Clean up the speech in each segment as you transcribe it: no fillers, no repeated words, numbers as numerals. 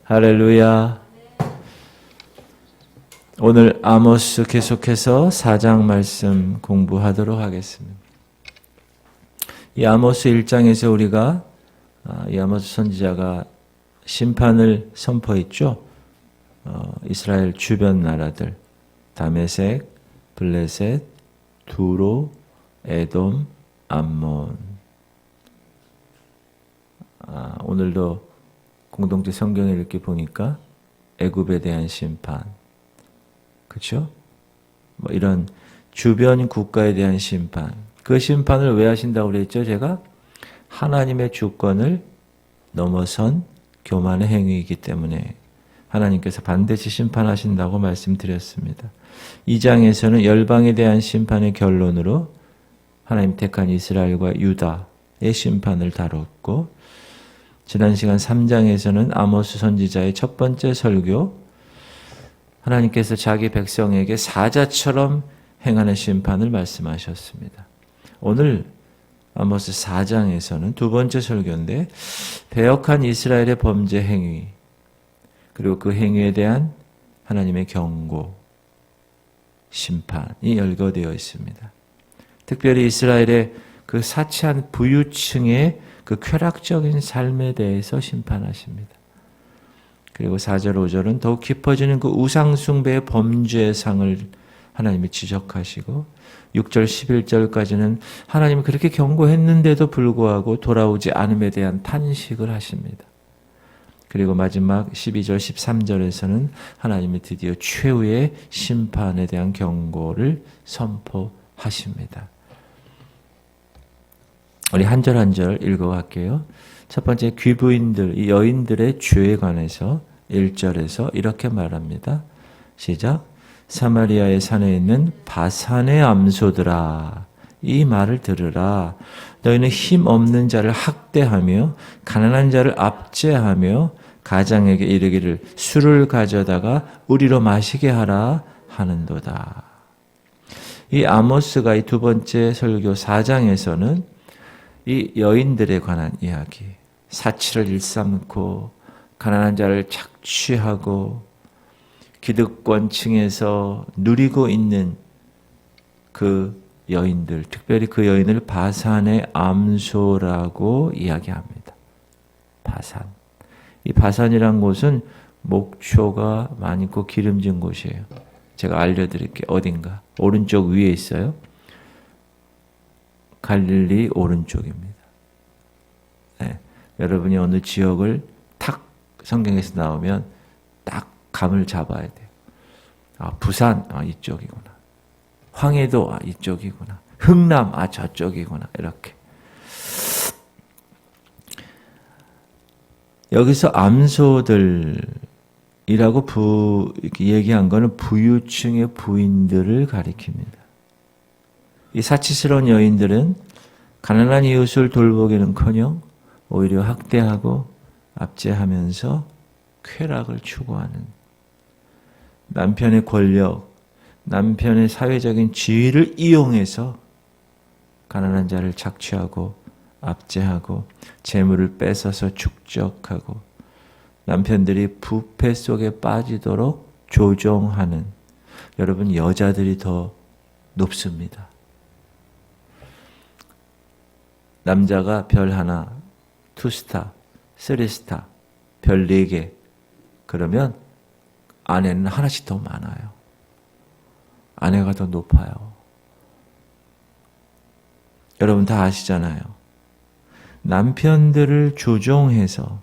할렐루야. 오늘 아모스 계속해서 4장 말씀 공부하도록 하겠습니다. 이 아모스 1장에서 우리가 이 아모스 선지자가 심판을 선포했죠. 이스라엘 주변 나라들 다메섹, 블레셋, 두로, 에돔, 암몬. 오늘도 공동체 성경을 이렇게 보니까 애굽에 대한 심판, 그렇죠? 뭐 이런 주변 국가에 대한 심판. 그 심판을 왜 하신다고 그랬죠? 제가 하나님의 주권을 넘어선 교만의 행위이기 때문에 하나님께서 반드시 심판하신다고 말씀드렸습니다. 2장에서는 열방에 대한 심판의 결론으로 하나님 택한 이스라엘과 유다의 심판을 다뤘고, 지난 시간 3장에서는 아모스 선지자의 첫 번째 설교, 하나님께서 자기 백성에게 사자처럼 행하는 심판을 말씀하셨습니다. 오늘 아모스 4장에서는 두 번째 설교인데, 배역한 이스라엘의 범죄 행위, 그리고 그 행위에 대한 하나님의 경고, 심판이 열거되어 있습니다. 특별히 이스라엘의 그 사치한 부유층의 그 쾌락적인 삶에 대해서 심판하십니다. 그리고 4절, 5절은 더욱 깊어지는 그 우상숭배의 범죄상을 하나님이 지적하시고, 6절, 11절까지는 하나님이 그렇게 경고했는데도 불구하고 돌아오지 않음에 대한 탄식을 하십니다. 그리고 마지막 12절, 13절에서는 하나님이 드디어 최후의 심판에 대한 경고를 선포하십니다. 우리 한 절 한 절 읽어갈게요. 첫 번째, 귀부인들, 이 여인들의 죄에 관해서 1절에서 이렇게 말합니다. 시작. 사마리아의 산에 있는 바산의 암소들아, 이 말을 들으라. 너희는 힘 없는 자를 학대하며 가난한 자를 압제하며 가장에게 이르기를 술을 가져다가 우리로 마시게 하라 하는도다. 이 아모스가 이 두 번째 설교 4장에서는 이 여인들에 관한 이야기, 사치를 일삼고 가난한 자를 착취하고 기득권층에서 누리고 있는 그 여인들, 특별히 그 여인을 바산의 암소라고 이야기합니다. 바산. 이 바산이란 곳은 목초가 많고 기름진 곳이에요. 제가 알려드릴게요. 어딘가. 오른쪽 위에 있어요. 갈릴리 오른쪽입니다. 네. 여러분이 어느 지역을 탁 성경에서 나오면 딱 감을 잡아야 돼요. 부산, 이쪽이구나. 황해도, 이쪽이구나. 흥남, 저쪽이구나. 이렇게. 여기서 암소들이라고 이렇게 얘기한 거는 부유층의 부인들을 가리킵니다. 이 사치스러운 여인들은 가난한 이웃을 돌보기는커녕 오히려 학대하고 압제하면서 쾌락을 추구하는, 남편의 권력, 남편의 사회적인 지위를 이용해서 가난한 자를 착취하고 압제하고 재물을 뺏어서 축적하고 남편들이 부패 속에 빠지도록 조종하는, 여러분 여자들이 더 높습니다. 남자가 별 하나, 2스타, 3스타, 별 4개, 그러면 아내는 하나씩 더 많아요. 아내가 더 높아요. 여러분 다 아시잖아요. 남편들을 조종해서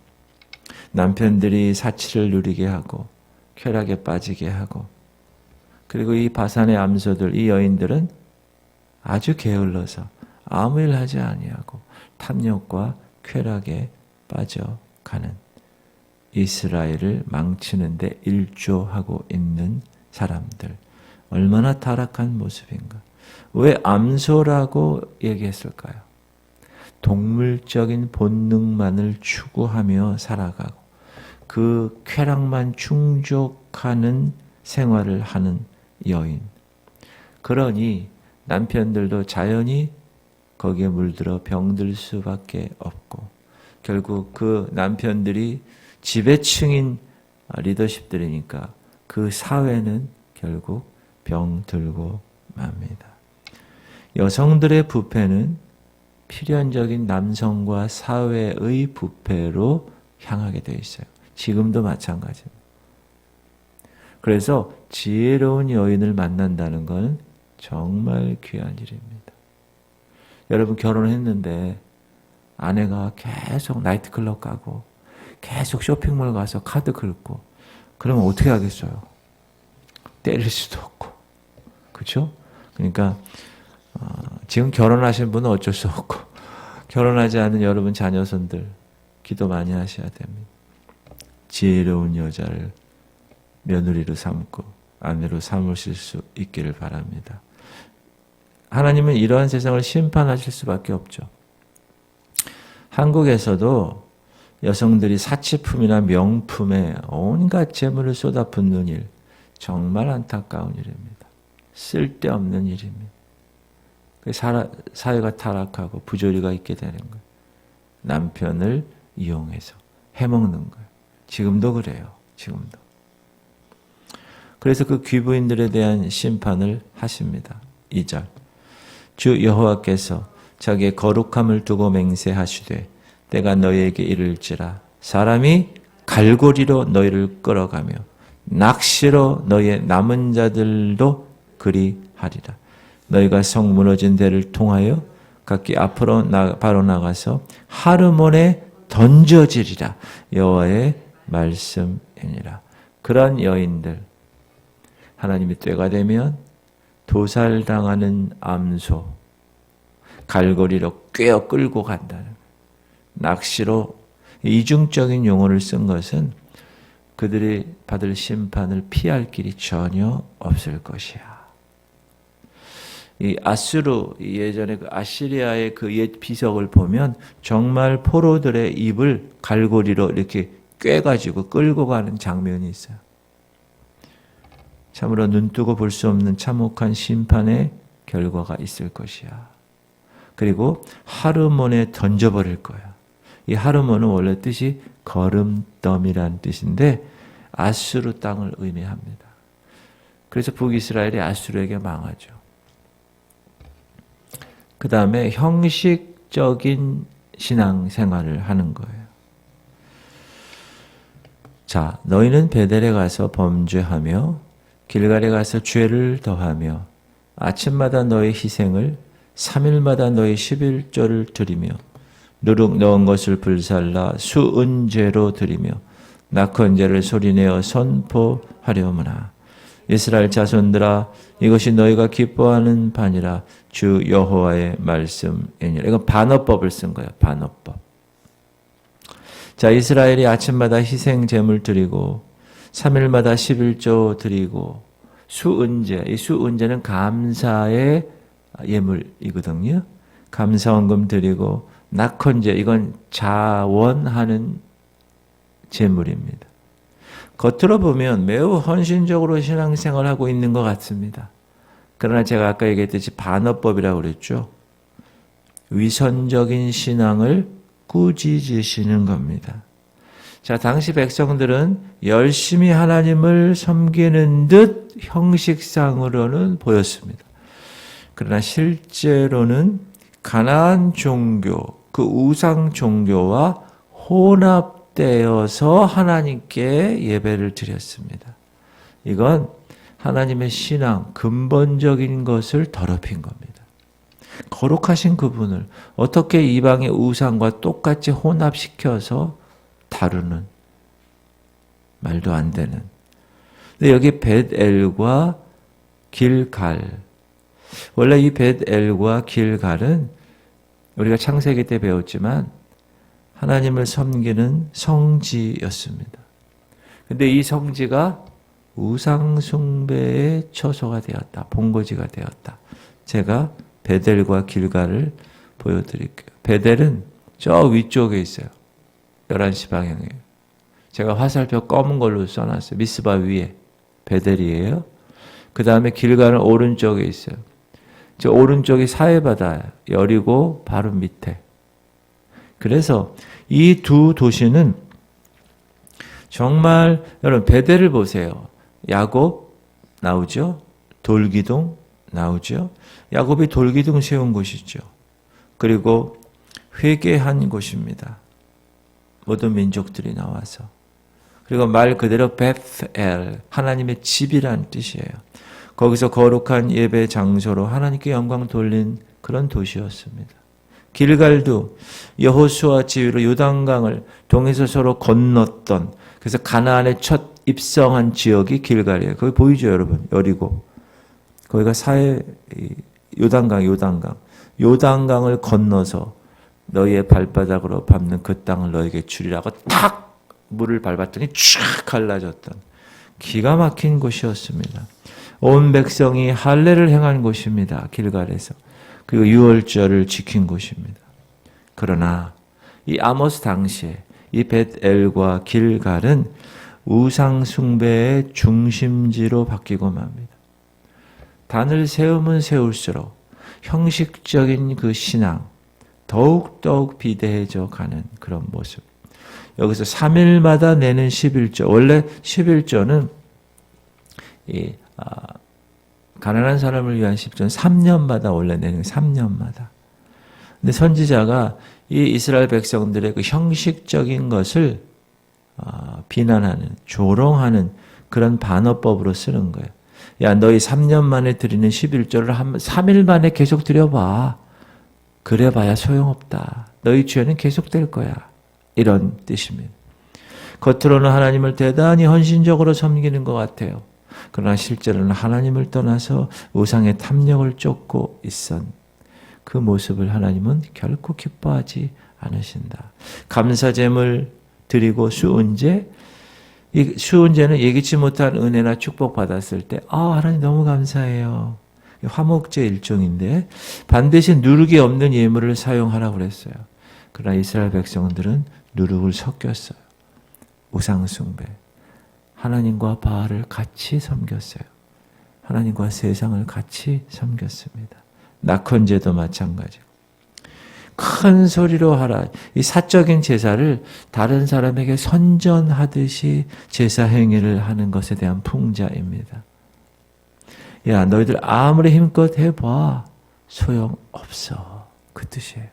남편들이 사치를 누리게 하고 쾌락에 빠지게 하고, 그리고 이 바산의 암소들, 이 여인들은 아주 게을러서 아무 일 하지 아니하고 탐욕과 쾌락에 빠져가는, 이스라엘을 망치는데 일조하고 있는 사람들. 얼마나 타락한 모습인가. 왜 암소라고 얘기했을까요? 동물적인 본능만을 추구하며 살아가고 그 쾌락만 충족하는 생활을 하는 여인. 그러니 남편들도 자연히 거기에 물들어 병들 수밖에 없고, 결국 그 남편들이 지배층인 리더십들이니까 그 사회는 결국 병들고 맙니다. 여성들의 부패는 필연적인 남성과 사회의 부패로 향하게 되어 있어요. 지금도 마찬가지입니다. 그래서 지혜로운 여인을 만난다는 건 정말 귀한 일입니다. 여러분 결혼했는데 아내가 계속 나이트클럽 가고 계속 쇼핑몰 가서 카드 긁고 그러면 어떻게 하겠어요? 때릴 수도 없고. 그렇죠? 그러니까 지금 결혼하신 분은 어쩔 수 없고 결혼하지 않은 여러분 자녀손들 기도 많이 하셔야 됩니다. 지혜로운 여자를 며느리로 삼고 아내로 삼으실 수 있기를 바랍니다. 하나님은 이러한 세상을 심판하실 수밖에 없죠. 한국에서도 여성들이 사치품이나 명품에 온갖 재물을 쏟아붓는 일, 정말 안타까운 일입니다. 쓸데없는 일입니다. 사회가 타락하고 부조리가 있게 되는 거예요. 남편을 이용해서 해먹는 거예요. 지금도 그래요. 지금도. 그래서 그 귀부인들에 대한 심판을 하십니다. 2절. 주 여호와께서 자기의 거룩함을 두고 맹세하시되 때가 너희에게 이를지라 사람이 갈고리로 너희를 끌어가며 낚시로 너희의 남은 자들도 그리하리라. 너희가 성 무너진 데를 통하여 각기 앞으로 바로 나가서 하르몬에 던져지리라. 여호와의 말씀이니라. 그런 여인들 하나님이 때가 되면 도살당하는 암소 갈고리로 꿰어 끌고 간다는 낚시로 이중적인 용어를 쓴 것은 그들이 받을 심판을 피할 길이 전혀 없을 것이야. 이 아수르 예전에 그 아시리아의 그 옛 비석을 보면 정말 포로들의 입을 갈고리로 이렇게 꿰가지고 끌고 가는 장면이 있어요. 참으로 눈뜨고 볼 수 없는 참혹한 심판의 결과가 있을 것이야. 그리고 하르몬에 던져버릴 거야. 이 하르몬은 원래 뜻이 거름더미란 뜻인데 아수르 땅을 의미합니다. 그래서 북이스라엘이 아수르에게 망하죠. 그 다음에 형식적인 신앙생활을 하는 거예요. 자, 너희는 베델에 가서 범죄하며 길갈에 가서 죄를 더하며 아침마다 너의 희생을 3일마다 너의 11조를 드리며 누룩 넣은 것을 불살라 수은제로 드리며 낙헌제를 소리내어 선포하려무나. 이스라엘 자손들아 이것이 너희가 기뻐하는 바니라. 주 여호와의 말씀이니라. 이건 반어법을 쓴 거예요. 반어법. 자, 이스라엘이 아침마다 희생 제물 드리고 3일마다 11조 드리고 수은제, 이 수은제는 감사의 예물이거든요. 감사원금 드리고 낙헌제, 이건 자원하는 제물입니다. 겉으로 보면 매우 헌신적으로 신앙생활을 하고 있는 것 같습니다. 그러나 제가 아까 얘기했듯이 반어법이라고 그랬죠. 위선적인 신앙을 꾸짖으시는 겁니다. 자, 당시 백성들은 열심히 하나님을 섬기는 듯 형식상으로는 보였습니다. 그러나 실제로는 가나안 종교, 그 우상 종교와 혼합되어서 하나님께 예배를 드렸습니다. 이건 하나님의 신앙, 근본적인 것을 더럽힌 겁니다. 거룩하신 그분을 어떻게 이방의 우상과 똑같이 혼합시켜서 다루는, 말도 안 되는. 근데 여기 벳엘과 길갈, 원래 이 벳엘과 길갈은 우리가 창세기 때 배웠지만 하나님을 섬기는 성지였습니다. 근데 이 성지가 우상 숭배의 처소가 되었다. 본거지가 되었다. 제가 벳엘과 길갈을 보여드릴게요. 벳엘은 저 위쪽에 있어요. 11시 방향이에요. 제가 화살표 검은 걸로 써놨어요. 미스바 위에 벳엘이에요. 그 다음에 길갈은 오른쪽에 있어요. 저 오른쪽이 사해바다예요. 여리고 바로 밑에. 그래서 이 두 도시는 정말 여러분 베델을 보세요. 야곱 나오죠. 돌기둥 나오죠. 야곱이 돌기둥 세운 곳이죠. 그리고 회개한 곳입니다. 모든 민족들이 나와서. 그리고 말 그대로 베트엘, 하나님의 집이란 뜻이에요. 거기서 거룩한 예배 장소로 하나님께 영광 돌린 그런 도시였습니다. 길갈도 여호수아 지휘로 요단강을 동에서 서로 건넜던, 그래서 가나안의 첫 입성한 지역이 길갈이에요. 거기 보이죠, 여러분? 여리고. 거기가 요단강을 건너서 너희의 발바닥으로 밟는 그 땅을 너에게 주리라고 탁 물을 밟았더니 쫙 갈라졌던 기가 막힌 곳이었습니다. 온 백성이 할례를 행한 곳입니다. 길갈에서. 그리고 유월절을 지킨 곳입니다. 그러나 이 아모스 당시에 이 벳엘과 길갈은 우상 숭배의 중심지로 바뀌고 맙니다. 단을 세우면 세울수록 형식적인 그 신앙, 더욱더욱 비대해져 가는 그런 모습. 여기서 3일마다 내는 11조. 원래 11조는 가난한 사람을 위한 10조는 3년마다 원래 내는 3년마다. 근데 선지자가 이 이스라엘 백성들의 그 형식적인 것을 비난하는, 조롱하는 그런 반어법으로 쓰는 거예요. 야, 너희 3년 만에 드리는 11조를 3일 만에 계속 드려봐. 그래봐야 소용없다. 너희 죄는 계속될 거야. 이런 뜻입니다. 겉으로는 하나님을 대단히 헌신적으로 섬기는 것 같아요. 그러나 실제로는 하나님을 떠나서 우상의 탐욕을 쫓고 있었던 그 모습을 하나님은 결코 기뻐하지 않으신다. 감사제물 드리고 수은제, 이 수은제는 예기치 못한 은혜나 축복 받았을 때 하나님 너무 감사해요. 화목제 일종인데 반드시 누룩이 없는 예물을 사용하라고 그랬어요. 그러나 이스라엘 백성들은 누룩을 섞였어요. 우상 숭배. 하나님과 바알을 같이 섬겼어요. 하나님과 세상을 같이 섬겼습니다. 낙헌제도 마찬가지고. 큰 소리로 하라. 이 사적인 제사를 다른 사람에게 선전하듯이 제사 행위를 하는 것에 대한 풍자입니다. 야, 너희들 아무리 힘껏 해봐. 소용없어. 그 뜻이에요.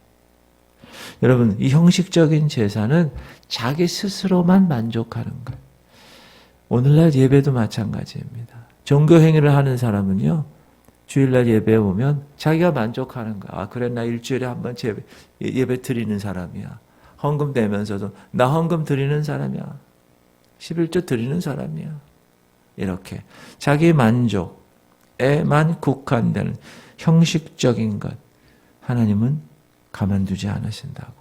여러분, 이 형식적인 제사는 자기 스스로만 만족하는 거예요. 오늘날 예배도 마찬가지입니다. 종교 행위를 하는 사람은요, 주일날 예배에 오면 자기가 만족하는 거야. 그래, 나 일주일에 한 번 예배 드리는 사람이야. 헌금 내면서도 나 헌금 드리는 사람이야. 11조 드리는 사람이야. 이렇게 자기 만족에만 국한되는 형식적인 것, 하나님은 가만두지 않으신다고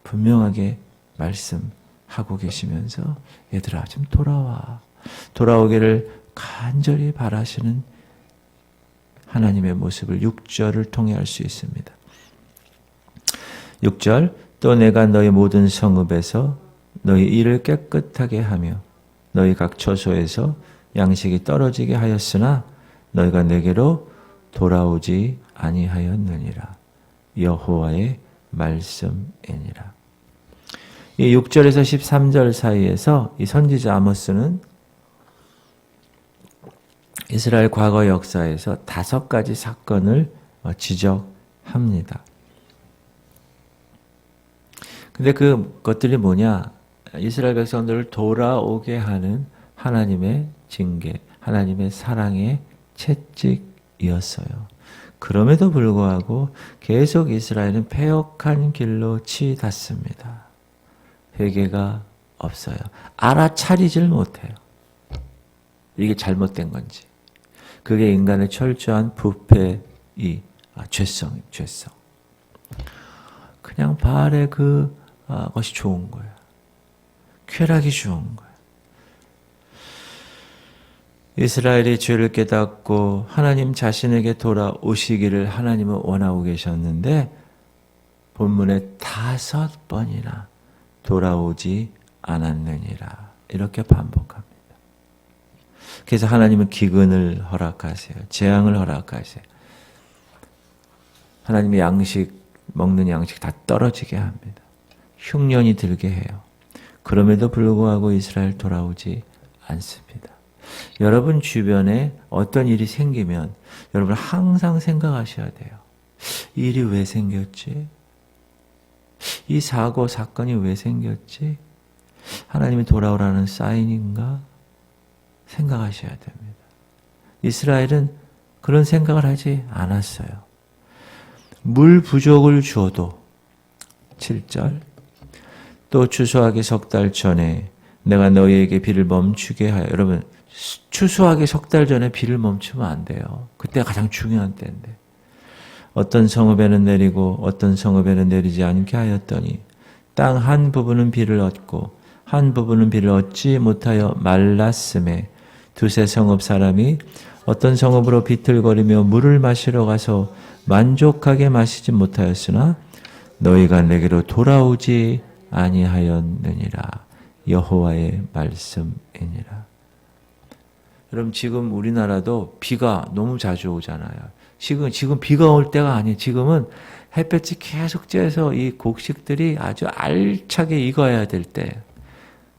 분명하게 말씀하고 계시면서 얘들아 좀 돌아오기를 간절히 바라시는 하나님의 모습을 6절을 통해 알 수 있습니다. 6절, 또 내가 너희 모든 성읍에서 너희 일을 깨끗하게 하며 너희 각 처소에서 양식이 떨어지게 하였으나 너희가 내게로 돌아오지 아니하였느니라. 여호와의 말씀이니라. 이 6절에서 13절 사이에서 이 선지자 아모스는 이스라엘 과거 역사에서 5가지 사건을 지적합니다. 근데 그것들이 뭐냐? 이스라엘 백성들을 돌아오게 하는 하나님의 징계, 하나님의 사랑의 채찍이었어요. 그럼에도 불구하고 계속 이스라엘은 패역한 길로 치닫습니다. 회개가 없어요. 알아차리질 못해요. 이게 잘못된 건지. 그게 인간의 철저한 부패의 죄성. 그냥 바알의 것이 좋은 거예요. 쾌락이 좋은 거예요. 이스라엘이 죄를 깨닫고 하나님 자신에게 돌아오시기를 하나님은 원하고 계셨는데 본문에 5번이나 돌아오지 않았느니라. 이렇게 반복합니다. 그래서 하나님은 기근을 허락하세요. 재앙을 허락하세요. 하나님의 먹는 양식 다 떨어지게 합니다. 흉년이 들게 해요. 그럼에도 불구하고 이스라엘 돌아오지 않습니다. 여러분 주변에 어떤 일이 생기면 여러분 항상 생각하셔야 돼요. 이 일이 왜 생겼지? 이 사고, 사건이 왜 생겼지? 하나님이 돌아오라는 사인인가? 생각하셔야 됩니다. 이스라엘은 그런 생각을 하지 않았어요. 물 부족을 주어도 7절 또 추수하기 석 달 전에 내가 너희에게 비를 멈추게 하여. 여러분 추수하기 석 달 전에 비를 멈추면 안 돼요. 그때가 가장 중요한 때인데 어떤 성읍에는 내리고 어떤 성읍에는 내리지 않게 하였더니 땅 한 부분은 비를 얻고 한 부분은 비를 얻지 못하여 말랐음에 두세 성읍 사람이 어떤 성읍으로 비틀거리며 물을 마시러 가서 만족하게 마시지 못하였으나 너희가 내게로 돌아오지 아니하였느니라. 여호와의 말씀이니라. 여러분 지금 우리나라도 비가 너무 자주 오잖아요. 지금 비가 올 때가 아니에요. 지금은 햇볕이 계속 쬐서 이 곡식들이 아주 알차게 익어야 될 때.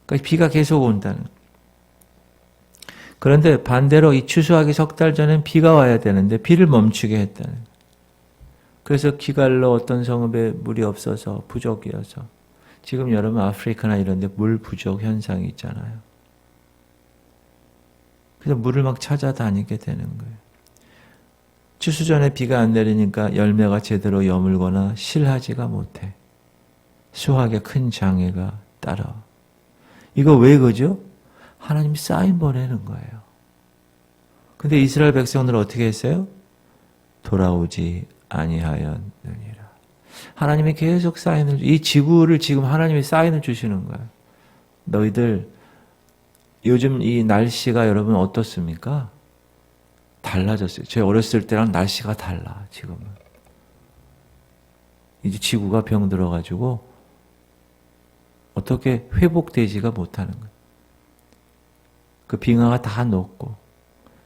그러니까 비가 계속 온다는. 그런데 반대로 이 추수하기 석 달 전엔 비가 와야 되는데 비를 멈추게 했다는. 그래서 기갈로 어떤 성읍에 물이 없어서 부족이어서 지금 여러분 아프리카나 이런 데 물 부족 현상이 있잖아요. 그래서 물을 막 찾아다니게 되는 거예요. 추수 전에 비가 안 내리니까 열매가 제대로 여물거나 실하지가 못해. 수확에 큰 장애가 따라. 이거 왜 그죠? 하나님이 사인 보내는 거예요. 근데 이스라엘 백성들은 어떻게 했어요? 돌아오지 아니하였느니라. 하나님이 계속 사인을, 이 지구를 지금 하나님이 사인을 주시는 거예요. 너희들 요즘 이 날씨가 여러분 어떻습니까? 달라졌어요. 제 어렸을 때랑 날씨가 달라, 지금은. 이제 지구가 병들어가지고 어떻게 회복되지가 못하는 거예요. 그 빙하가 다 녹고,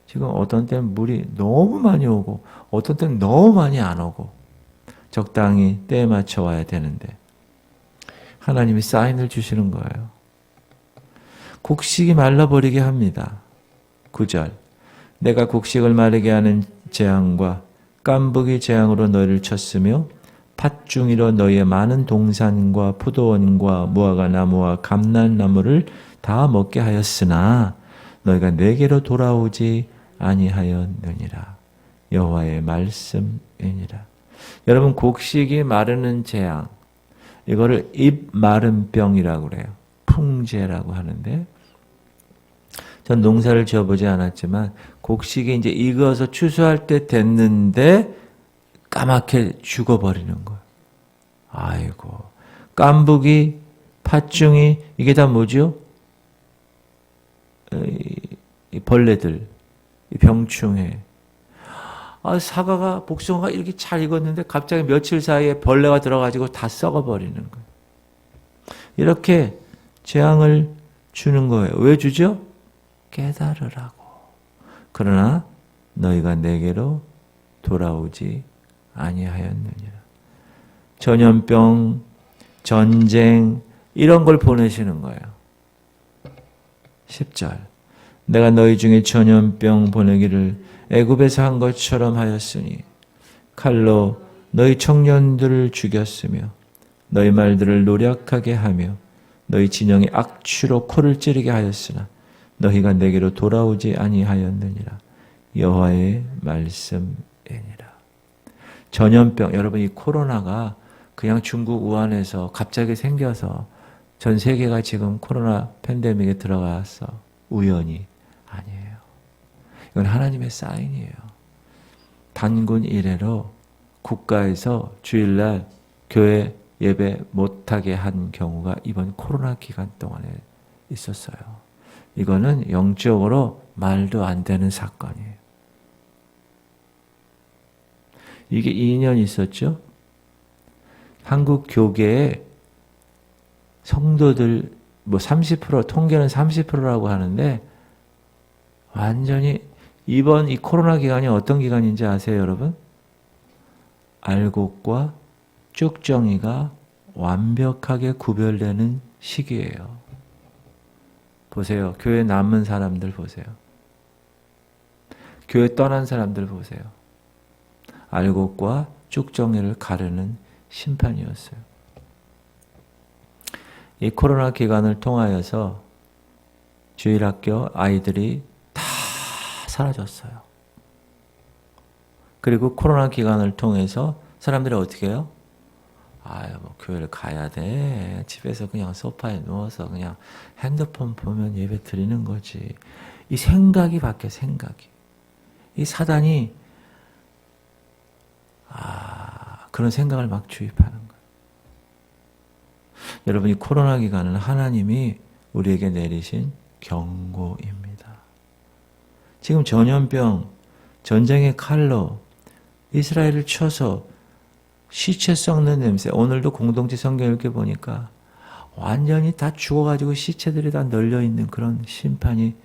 지금 어떤 때는 물이 너무 많이 오고, 어떤 때는 너무 많이 안 오고, 적당히 때에 맞춰 와야 되는데, 하나님이 사인을 주시는 거예요. 곡식이 말라버리게 합니다. 9절. 내가 곡식을 마르게 하는 재앙과 깐부기 재앙으로 너희를 쳤으며 팥중이로 너희의 많은 동산과 포도원과 무화과 나무와 감람나무를 다 먹게 하였으나 너희가 내게로 돌아오지 아니하였느니라. 여호와의 말씀이니라. 여러분 곡식이 마르는 재앙, 이거를 입 마른 병이라고 그래요. 풍재라고 하는데, 전 농사를 지어보지 않았지만 곡식이 이제 익어서 추수할 때 됐는데 까맣게 죽어버리는 거예요. 아이고, 깐부기, 팥중이, 이게 다 뭐죠? 이 벌레들, 이 병충해. 사과가, 복숭아가 이렇게 잘 익었는데 갑자기 며칠 사이에 벌레가 들어가지고 다 썩어버리는 거예요. 이렇게 재앙을 주는 거예요. 왜 주죠? 깨달으라고. 그러나 너희가 내게로 돌아오지 아니하였느니라. 전염병, 전쟁 이런 걸 보내시는 거예요. 10절. 내가 너희 중에 전염병 보내기를 애굽에서 한 것처럼 하였으니 칼로 너희 청년들을 죽였으며 너희 말들을 노력하게 하며 너희 진영의 악취로 코를 찌르게 하였으나 너희가 내게로 돌아오지 아니하였느니라. 여호와의 말씀이니라. 전염병, 여러분 이 코로나가 그냥 중국 우한에서 갑자기 생겨서 전 세계가 지금 코로나 팬데믹에 들어갔어. 우연이 아니에요. 이건 하나님의 사인이에요. 단군 이래로 국가에서 주일날 교회 예배 못하게 한 경우가 이번 코로나 기간 동안에 있었어요. 이거는 영적으로 말도 안 되는 사건이에요. 이게 2년 있었죠. 한국 교계에 성도들 30%, 통계는 30%라고 하는데 완전히 이번 이 코로나 기간이 어떤 기간인지 아세요, 여러분? 알곡과 쭉정이가 완벽하게 구별되는 시기예요. 보세요. 교회 남은 사람들 보세요. 교회 떠난 사람들 보세요. 알곡과 쭉정이를 가르는 심판이었어요. 이 코로나 기간을 통하여서 주일학교 아이들이 다 사라졌어요. 그리고 코로나 기간을 통해서 사람들이 어떻게 해요? 뭐 교회를 가야 돼. 집에서 그냥 소파에 누워서 그냥 핸드폰 보면 예배 드리는 거지. 이 생각이 바뀌어, 생각이. 이 사단이, 그런 생각을 막 주입하는 거예요. 여러분, 이 코로나 기간은 하나님이 우리에게 내리신 경고입니다. 지금 전염병, 전쟁의 칼로 이스라엘을 쳐서 시체 썩는 냄새, 오늘도 공동체 성경 읽게 보니까 완전히 다 죽어가지고 시체들이 다 널려있는 그런 심판이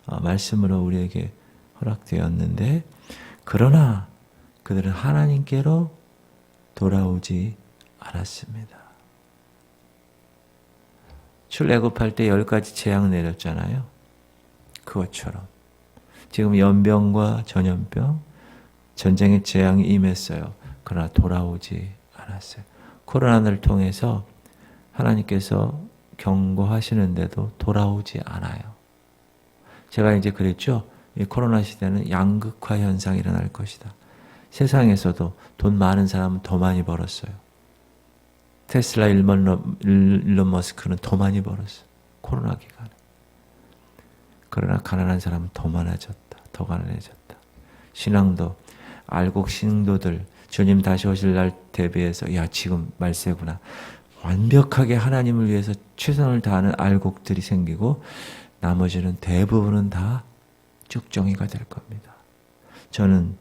말씀으로 우리에게 허락되었는데, 그러나 그들은 하나님께로 돌아오지 않았습니다. 출애굽할 때 10가지 재앙 내렸잖아요. 그것처럼 지금 연병과 전염병, 전쟁의 재앙이 임했어요. 그러나 돌아오지 않았어요. 코로나를 통해서 하나님께서 경고하시는데도 돌아오지 않아요. 제가 이제 그랬죠. 이 코로나 시대는 양극화 현상이 일어날 것이다. 세상에서도 돈 많은 사람은 더 많이 벌었어요. 테슬라 일론 머스크는 더 많이 벌었어요. 코로나 기간에. 그러나 가난한 사람은 더 많아졌다. 더 가난해졌다. 신앙도 알곡 신도들 주님 다시 오실 날 대비해서 지금 말세구나. 완벽하게 하나님을 위해서 최선을 다하는 알곡들이 생기고 나머지는 대부분은 다 쭉정이가 될 겁니다. 저는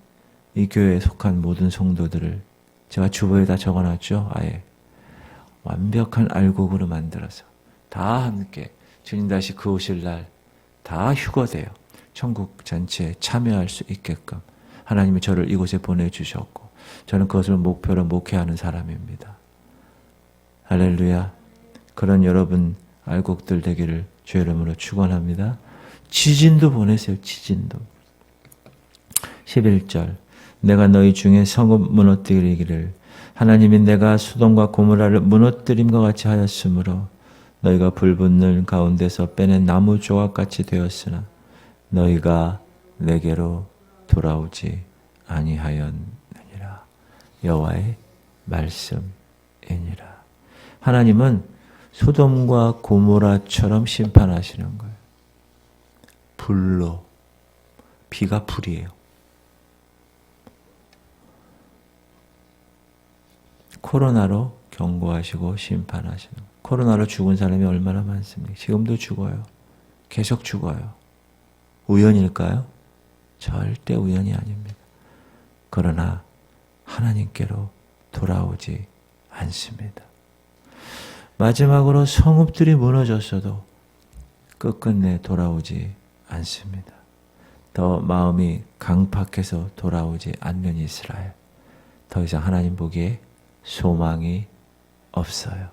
이 교회에 속한 모든 성도들을 제가 주보에다 적어놨죠. 아예 완벽한 알곡으로 만들어서 다 함께 주님 다시 그 오실 날 다 휴거돼요. 천국 전체에 참여할 수 있게끔 하나님이 저를 이곳에 보내주셨고 저는 그것을 목표로 목회하는 사람입니다. 할렐루야. 그런 여러분 알곡들 되기를 주의 이름으로 축원합니다. 지진도 보내세요. 지진도. 11절 내가 너희 중에 성읍 무너뜨리기를 하나님이 내가 소돔과 고모라를 무너뜨림과 같이 하였으므로 너희가 불붙는 가운데서 빼낸 나무 조각같이 되었으나 너희가 내게로 돌아오지 아니하였느니라. 여호와의 말씀이니라. 하나님은 소돔과 고모라처럼 심판하시는 거예요. 불로. 비가 불이에요. 코로나로 경고하시고 심판하시는 거예요. 코로나로 죽은 사람이 얼마나 많습니까? 지금도 죽어요. 계속 죽어요. 우연일까요? 절대 우연이 아닙니다. 그러나 하나님께로 돌아오지 않습니다. 마지막으로 성읍들이 무너졌어도 끝끝내 돌아오지 않습니다. 더 마음이 강팍해서 돌아오지 않는 이스라엘. 더 이상 하나님 보기에 소망이 없어요.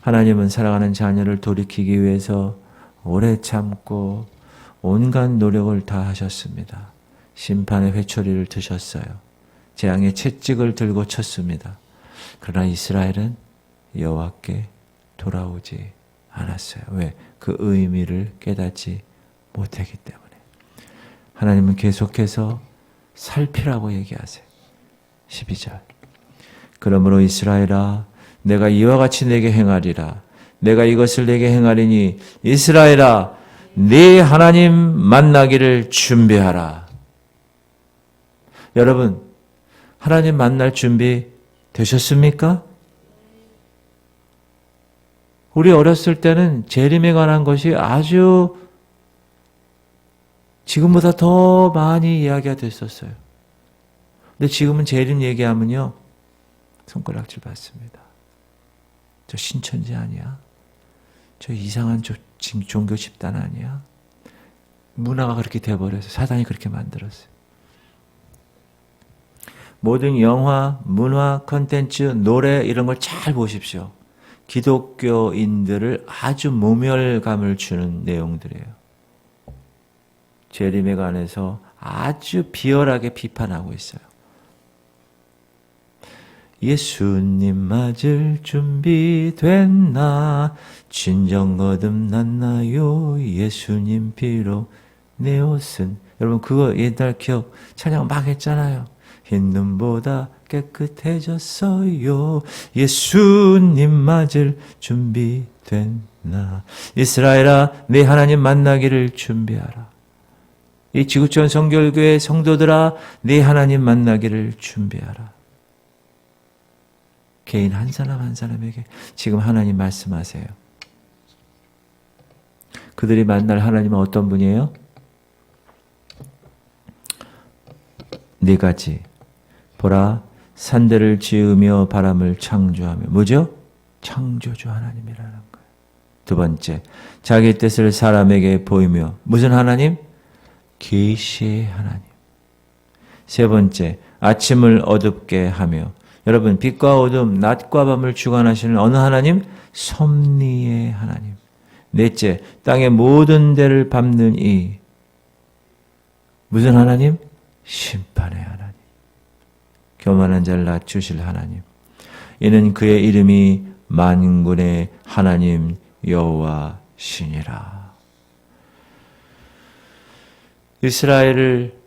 하나님은 사랑하는 자녀를 돌이키기 위해서 오래 참고 온갖 노력을 다 하셨습니다. 심판의 회초리를 드셨어요. 재앙의 채찍을 들고 쳤습니다. 그러나 이스라엘은 여호와께 돌아오지 않았어요. 왜? 그 의미를 깨닫지 못했기 때문에. 하나님은 계속해서 살피라고 얘기하세요. 12절 그러므로 이스라엘아 내가 이와 같이 내게 행하리라. 내가 이것을 내게 행하리니 이스라엘아 네 하나님 만나기를 준비하라. 여러분 하나님 만날 준비 되셨습니까? 우리 어렸을 때는 재림에 관한 것이 아주 지금보다 더 많이 이야기가 됐었어요. 근데 지금은 재림 얘기하면요 손가락질 받습니다. 저 신천지 아니야? 저 이상한 종교 집단 아니야? 문화가 그렇게 돼버려서 사단이 그렇게 만들었어요. 모든 영화, 문화, 컨텐츠, 노래 이런 걸 잘 보십시오. 기독교인들을 아주 모멸감을 주는 내용들이에요. 재림에 관해서 아주 비열하게 비판하고 있어요. 예수님 맞을 준비 됐나? 진정 거듭났나요? 예수님 피로 내 옷은. 여러분 그거 옛날 기억 찬양 막 했잖아요. 흰 눈보다 깨끗해졌어요. 예수님 맞을 준비 됐나? 이스라엘아 네 하나님 만나기를 준비하라. 이 지구촌 성결교회 성도들아 네 하나님 만나기를 준비하라. 개인 한 사람 한 사람에게 지금 하나님 말씀하세요. 그들이 만날 하나님은 어떤 분이에요? 네 가지. 보라, 산들을 지으며 바람을 창조하며. 뭐죠? 창조주 하나님이라는 거예요. 두 번째, 자기 뜻을 사람에게 보이며. 무슨 하나님? 계시의 하나님. 세 번째, 아침을 어둡게 하며. 여러분, 빛과 어둠, 낮과 밤을 주관하시는 어느 하나님? 섭리의 하나님. 넷째, 땅의 모든 데를 밟는 이 무슨 하나님? 심판의 하나님. 교만한 자를 낮추실 하나님. 이는 그의 이름이 만군의 하나님 여호와시니라. 이스라엘을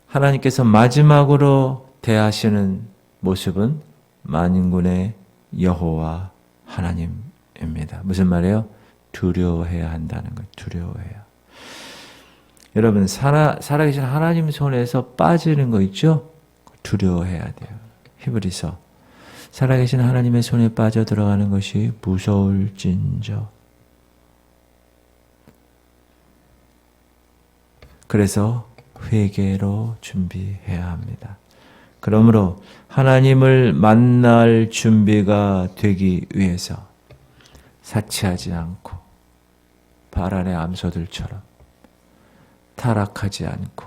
하나님께서 마지막으로 대하시는 모습은 만군의 여호와 하나님입니다. 무슨 말이에요? 두려워해야 한다는 거예요. 두려워해야. 여러분 살아계신 하나님 손에서 빠지는 거 있죠? 두려워해야 돼요. 히브리서 살아계신 하나님의 손에 빠져 들어가는 것이 무서울진저. 그래서 회개로 준비해야 합니다. 그러므로 하나님을 만날 준비가 되기 위해서 사치하지 않고 바란의 암소들처럼 타락하지 않고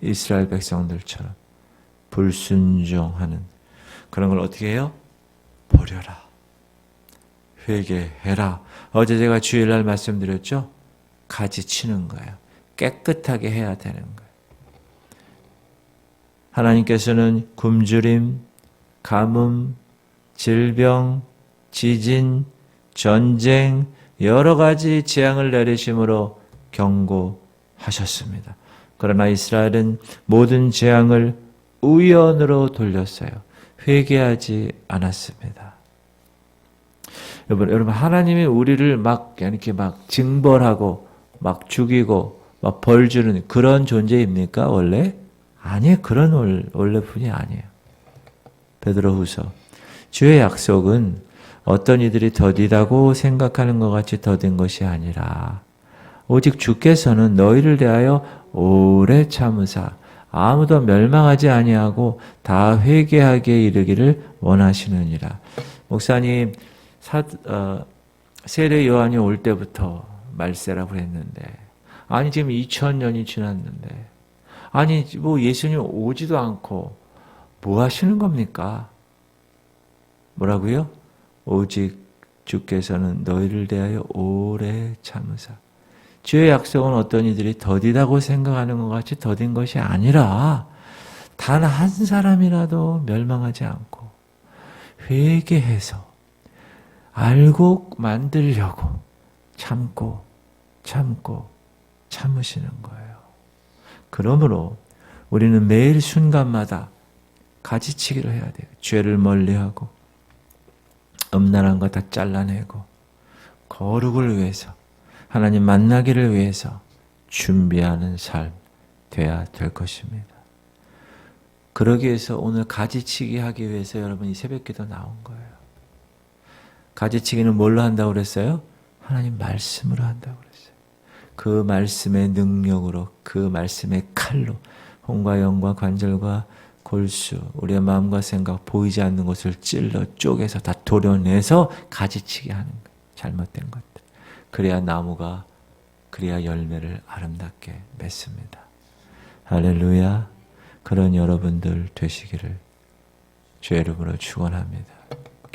이스라엘 백성들처럼 불순종하는 그런 걸 어떻게 해요? 버려라. 회개해라. 어제 제가 주일날 말씀드렸죠? 가지치는 거예요. 깨끗하게 해야 되는 거예요. 하나님께서는 굶주림, 가뭄, 질병, 지진, 전쟁, 여러 가지 재앙을 내리심으로 경고하셨습니다. 그러나 이스라엘은 모든 재앙을 우연으로 돌렸어요. 회개하지 않았습니다. 여러분 하나님이 우리를 이렇게 막 징벌하고 막 죽이고 막 벌 주는 그런 존재입니까? 원래? 아니에요. 그런 원래 분이 아니에요. 베드로후서 주의 약속은 어떤 이들이 더디다고 생각하는 것 같이 더딘 것이 아니라 오직 주께서는 너희를 대하여 오래 참으사 아무도 멸망하지 아니하고 다 회개하게 이르기를 원하시느니라. 목사님 세례 요한이 올 때부터 말세라고 했는데 아니 지금 2000년이 지났는데 아니 뭐 예수님 오지도 않고 뭐 하시는 겁니까? 뭐라고요? 오직 주께서는 너희를 대하여 오래 참으사. 주의 약속은 어떤 이들이 더디다고 생각하는 것 같이 더딘 것이 아니라 단 한 사람이라도 멸망하지 않고 회개해서 알고 만들려고 참고 참으시는 거예요. 그러므로 우리는 매일 순간마다 가지치기를 해야 돼요. 죄를 멀리하고 음란한 거 다 잘라내고 거룩을 위해서 하나님 만나기를 위해서 준비하는 삶 돼야 될 것입니다. 그러기 위해서 오늘 가지치기 하기 위해서 여러분 이 새벽기도 나온 거예요. 가지치기는 뭘로 한다고 그랬어요? 하나님 말씀으로 한다고 그랬어요. 그 말씀의 능력으로 그 말씀의 칼로 혼과 영과 관절과 골수, 우리의 마음과 생각, 보이지 않는 것을 찔러 쪼개서 다 도려내서 가지치기 하는 거예요. 잘못된 것들. 그래야 나무가, 그래야 열매를 아름답게 맺습니다. 할렐루야. 그런 여러분들 되시기를 주의 이름으로 축원합니다.